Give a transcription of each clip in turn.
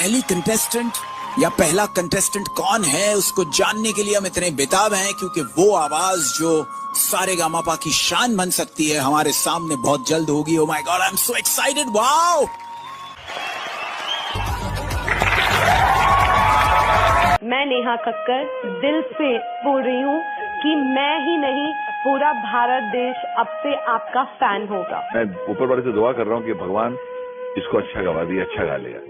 पहली कंटेस्टेंट या पहला कंटेस्टेंट कौन है उसको जानने के लिए हम इतने बेताब हैं, क्योंकि वो आवाज जो सारेगामापा की शान बन सकती है हमारे सामने बहुत जल्द होगी। Oh my God, I am so excited. Wow! मैं नेहा कक्कर दिल से बोल रही हूँ कि मैं ही नहीं पूरा भारत देश अब से आपका फैन होगा। मैं ऊपर वाले से दुआ कर रहा हूँ कि भगवान इसको अच्छा गवा दिया, अच्छा गा लेगा।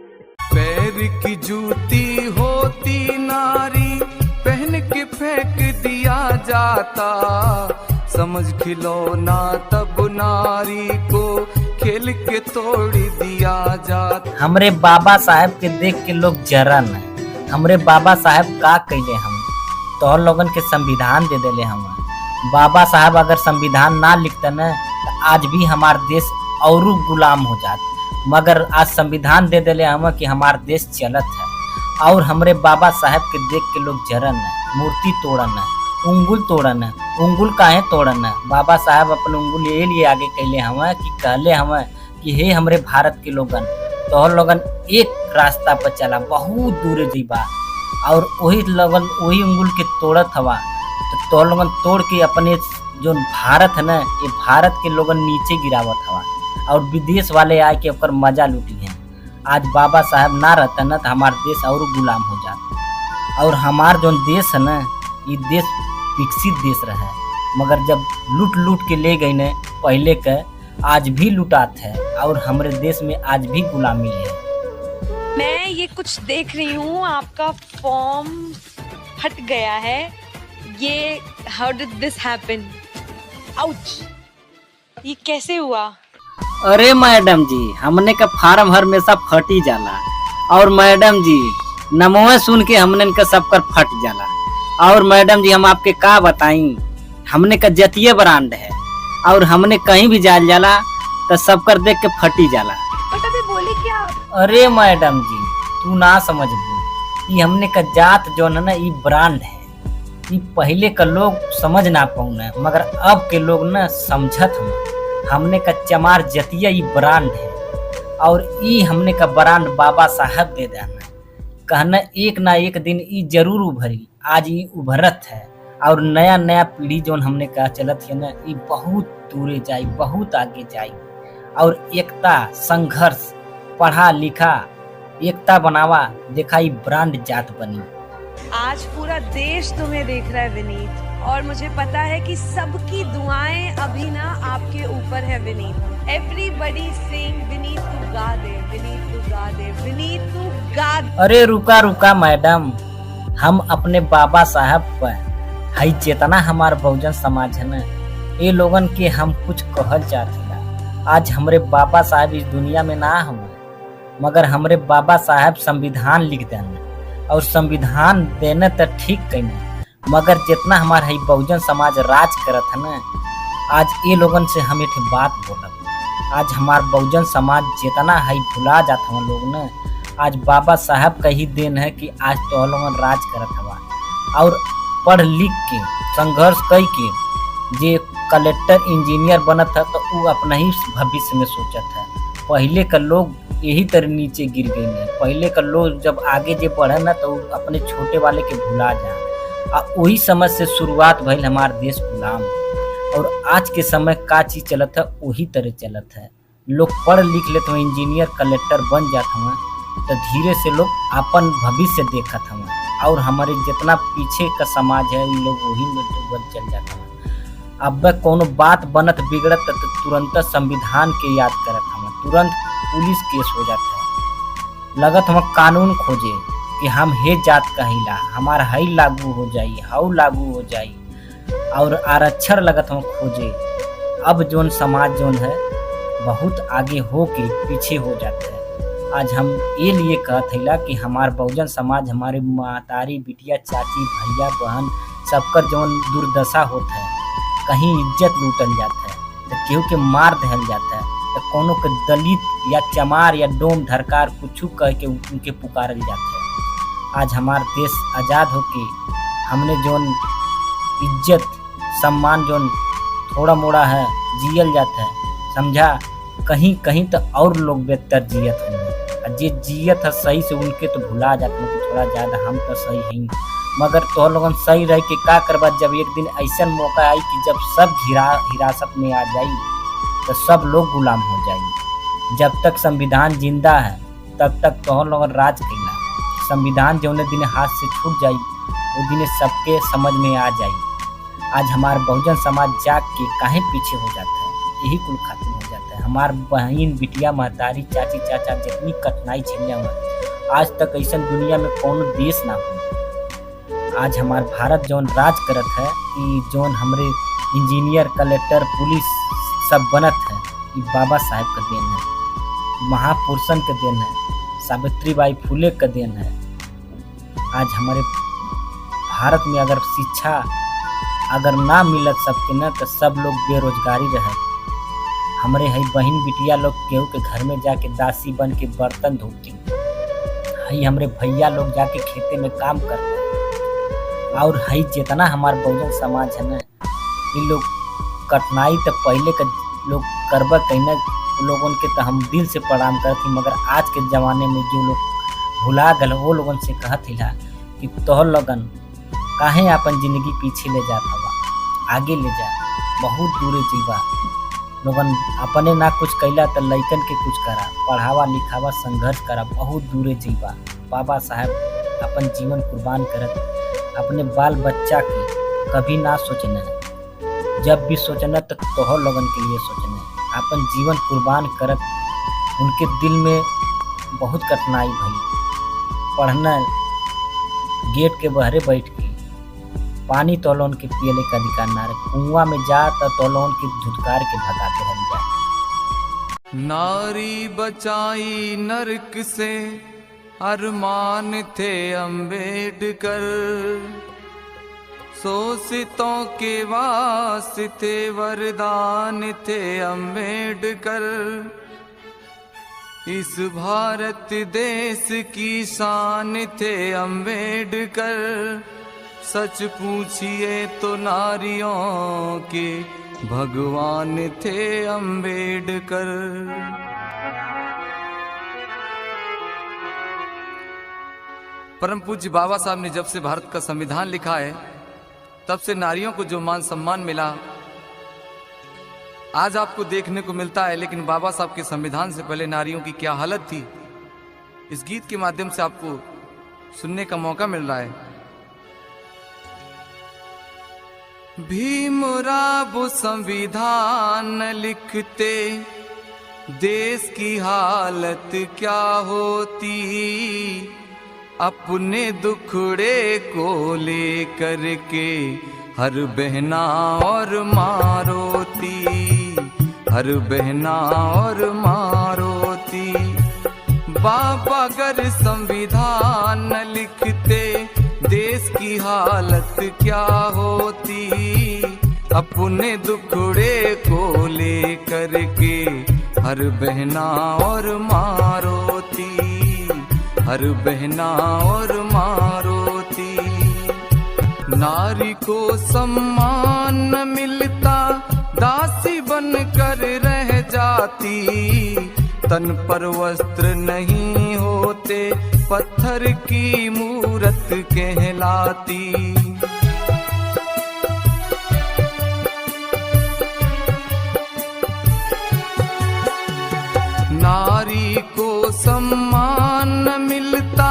पैर की जूती होती नारी पहन के फेंक दिया जाता, समझ खिलौना तब नारी को खेल के तोड़ दिया जाता। हमरे बाबा साहब के देख के लोग जरन है। हमरे बाबा साहब का कैले हम तो लोगन के संविधान दे देले हम। बाबा साहब अगर संविधान ना लिखते न तो आज भी हमार देश और गुलाम हो जात, मगर आज संविधान दे देले हम कि हमार देश चलत है। और हमरे बाबा साहब के देख के लोग जरन है, मूर्ति तोड़न है, उंगुल तोड़न है। उंगुल काहे तोड़न है? बाबा साहब अपने उंगुल ये लिए आगे कैले हम कि कहले हम कि हे हमरे भारत के लोगन, तो लोगन एक रास्ता पर चला, बहुत दूर जीबा, और वही लोगन वही उंगुल के तोड़त हवा, तो लोगन तोड़ के अपने जो भारत है ना, ये भारत के लोगन नीचे गिरावत हवा, और विदेश वाले आए के ओकर मजा लूटी हैं। आज बाबा साहब ना रहता ना तो हमार देश और गुलाम हो जाता। और हमार जो देश है ना, ये देश विकसित देश रहा, मगर जब लूट लूट के ले गई ने पहले के, आज भी लुटात है और हमारे देश में आज भी गुलामी है। मैं ये कुछ देख रही हूँ, आपका फॉर्म फट गया है। ये how did this happen? Ouch! ये कैसे हुआ? अरे मैडम जी, हमने का फार्म हमेशा फटी जाला, और मैडम जी नमोए सुन के हमने का सबकर फट जाला। और मैडम जी हम आपके का बताई, हमने का जतिये ब्रांड है, और हमने कहीं भी जाल जाला तो सबकर देख के फटी जाला। बट अभी बोले क्या? अरे मैडम जी तू ना समझ बू, ये हमने का जात जो है ना, ये ब्रांड है। ये पहले का लोग समझ ना पाऊना, मगर अब के लोग ना समझत हम। हमने का चमार जतिया ये ब्रांड है, और ये हमने का ब्रांड बाबा साहब दे देना कहना एक ना एक दिन ये जरूर उभरी। आज ये उभरत है, और नया नया पीढ़ी जो हमने कहा चलत है ना, ये बहुत दूरे जाई, बहुत आगे जाई। और एकता, संघर्ष, पढ़ा लिखा, एकता बनावा, देखा ये ब्रांड जात बनी। आज पूरा देश तुम्हें देख रहा है विनीत, और मुझे पता है कि सबकी दुआएं अभी ना आपके ऊपर है विनीत। एवरीबॉडी सेइंग विनीत तू गा दे, विनीत तू गा दे, विनीत तू गा दे। अरे रुका रुका मैडम, हम अपने बाबा साहब पर हई चेतना हमार बहुजन समाज है ना, ये लोगन के हम कुछ कहल चाहते। आज हमरे बाबा साहब इस दुनिया में ना हम, मगर हमरे बाबा साहब संविधान लिख देना, और संविधान देने तो ठीक कहना, मगर जितना हमारा है बहुजन समाज राज करत है ना, आज ये लोगन से हम एक बात बोलब। आज हमार बहुजन समाज जितना है भुला जाता हम लोग ना, आज बाबा साहब का ही देन है कि आज तो लोगन राज करत हवा। और पढ़ लिख के संघर्ष कई के जे कलेक्टर इंजीनियर बनत है, तो वो अपना ही भविष्य में सोचत है। पहले का लोग यही तरह नीचे गिर गए हैं। पहले का लोग जब आगे जे बढ़े ना, तो अपने छोटे वाले के भुला जाए, और वही समय से शुरुआत भइल हमार देश गुलाम। और आज के समय का चीज चलत है वही तरह चलत है। लोग पढ़ लिख लेते हैं, इंजीनियर कलेक्टर बन जाते हैं, तो धीरे से लोग अपन भविष्य देखत हैं, और हमारे जितना पीछे का समाज है ये लोग वही में डूबल चल जाता है। अब कोनो बात बनत बिगड़त तो तुरंत संविधान के याद करत हम, तुरंत पुलिस केस हो जाता है। लगत हम कानून खोजे कि हम हे जात कहिला, हमारा हई लागू हो जाई, हाउ लागू हो जाई, और आरक्षण लगत हम खोजे। अब जोन समाज जोन है बहुत आगे हो के पीछे हो जाता है। आज हम ये लिए कहत हैला कि हमार बहुजन समाज, हमारे मातारी बिटिया, चाची, भैया, बहन, सबकर जोन दुर्दशा होता है। कहीं इज्जत लूटल जाता है, तो केहू के मार दहल जाता है, तो कोनो के दलित या चमार या डोम धरकार कुछ कह के उनके पुकारल जाता है। आज हमार देश आज़ाद होके हमने जोन इज्जत सम्मान जोन थोड़ा मोड़ा है जियल जाता है, समझा। कहीं कहीं तो और लोग बेहतर जियत होंगे। जे जियत है सही से उनके तो भुला जाते हैं कि थोड़ा ज़्यादा हम तो सही हैं, मगर तो लोगन सही रह के का करबा। जब एक दिन ऐसा मौका आई कि जब सब हिरासत में आ जाई तो सब लोग गुलाम हो जाई। जब तक संविधान जिंदा है तब तक तो लोगन राज कैला। संविधान जौने दिन हाथ से छूट जाई वो दिन सबके समझ में आ जाई। आज हमारे बहुजन समाज जाग के काहे पीछे हो जाता है, यही कुल खत्म हो जाता है। हमार बहन बिटिया महतारी चाची चाचा जितनी कठिनाई झेले हुआ आज तक ऐसा दुनिया में कौन देश ना हो। आज हमार भारत जौन राज करत है कि जौन हमरे इंजीनियर कलेक्टर पुलिस सब बनत है ये बाबा साहेब का देन है, महापुरुषन का देन है, सावित्रीबाई फुले का देन है। आज हमारे भारत में अगर शिक्षा अगर ना मिलत सबके न तो सब लोग बेरोजगारी रहे। हमारे हई बहन बिटिया लोग केहू के घर में जाके दासी बन के बर्तन धोती, हई हमरे भैया लोग जाके खेते में काम करते हैं। और हई जितना हमारे बहुजन समाज है ना ये लोग कठिनाई तो पहले का लोग करबा कहना लोगों के तो हम दिल से प्रणाम करती, मगर आज के ज़माने में जो लोग भुला गल वो लोगन से कहत हिला कि तोहर लगन काहे अपन जिंदगी पीछे ले जात हवा, आगे ले जा, बहुत दूरे जीवा। लोगन अपने ना कुछ कैला तो लइकन के कुछ करा, पढ़ावा लिखावा संघर्ष करा, बहुत दूरे जीवा। बाबा साहब अपन जीवन कुर्बान करत अपने बाल बच्चा के कभी ना सोचना है, जब भी सोचना तो तोहर लोगन के लिए सोचना है। अपन जीवन कुर्बान करत उनके दिल में बहुत कठिनाई भई। पढ़ना गेट के बहरे बैठ के पानी तोलोन के पियले का अधिकार ना रहे, कुआं में जा तो तोलोन के धुतकार के भगाते रह जा। नारी बचाई नरक से अरमान थे अम्बेडकर, शोषितों के वास्ते वरदान थे अम्बेडकर। इस भारत देश की शान थे अम्बेडकर, सच पूछिए तो नारियों के भगवान थे अम्बेडकर। परम पूज्य बाबा साहब ने जब से भारत का संविधान लिखा है तब से नारियों को जो मान सम्मान मिला आज आपको देखने को मिलता है, लेकिन बाबा साहब के संविधान से पहले नारियों की क्या हालत थी इस गीत के माध्यम से आपको सुनने का मौका मिल रहा है। भीमराव संविधान लिखते देश की हालत क्या होती, अपने दुखड़े को लेकर के हर बहना और मारोती, हर बहना और मारोती। बाबा अगर संविधान लिखते देश की हालत क्या होती, अपने दुखड़े को लेकर के हर बहना और मारोती, हर बहना और मारोती। नारी को सम्मान न मिलता, दासी बनकर रह जाती, तन पर वस्त्र नहीं होते, पत्थर की मूरत कहलाती। नारी को सम्मान न मिलता,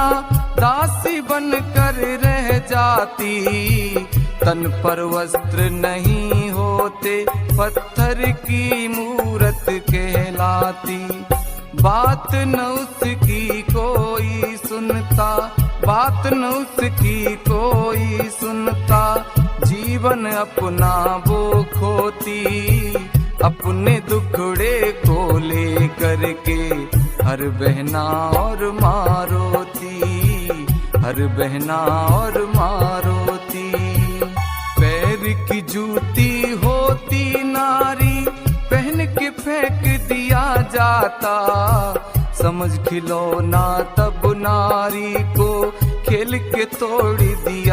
दासी बनकर रह जाती, तन पर वस्त्र नहीं होते, पत्थर की मूरत कहलाती। बात न उसकी कोई सुनता, बात न उसकी कोई सुनता, जीवन अपना वो खोती, अपने दुखड़े को लेकर के हर बहना और मारोती, हर बहना और मारोती। पैर की जूती होती नारी, पहन के फेंक दिया जाता, समझ खिलौना तब नारी को खेल के तोड़ दिया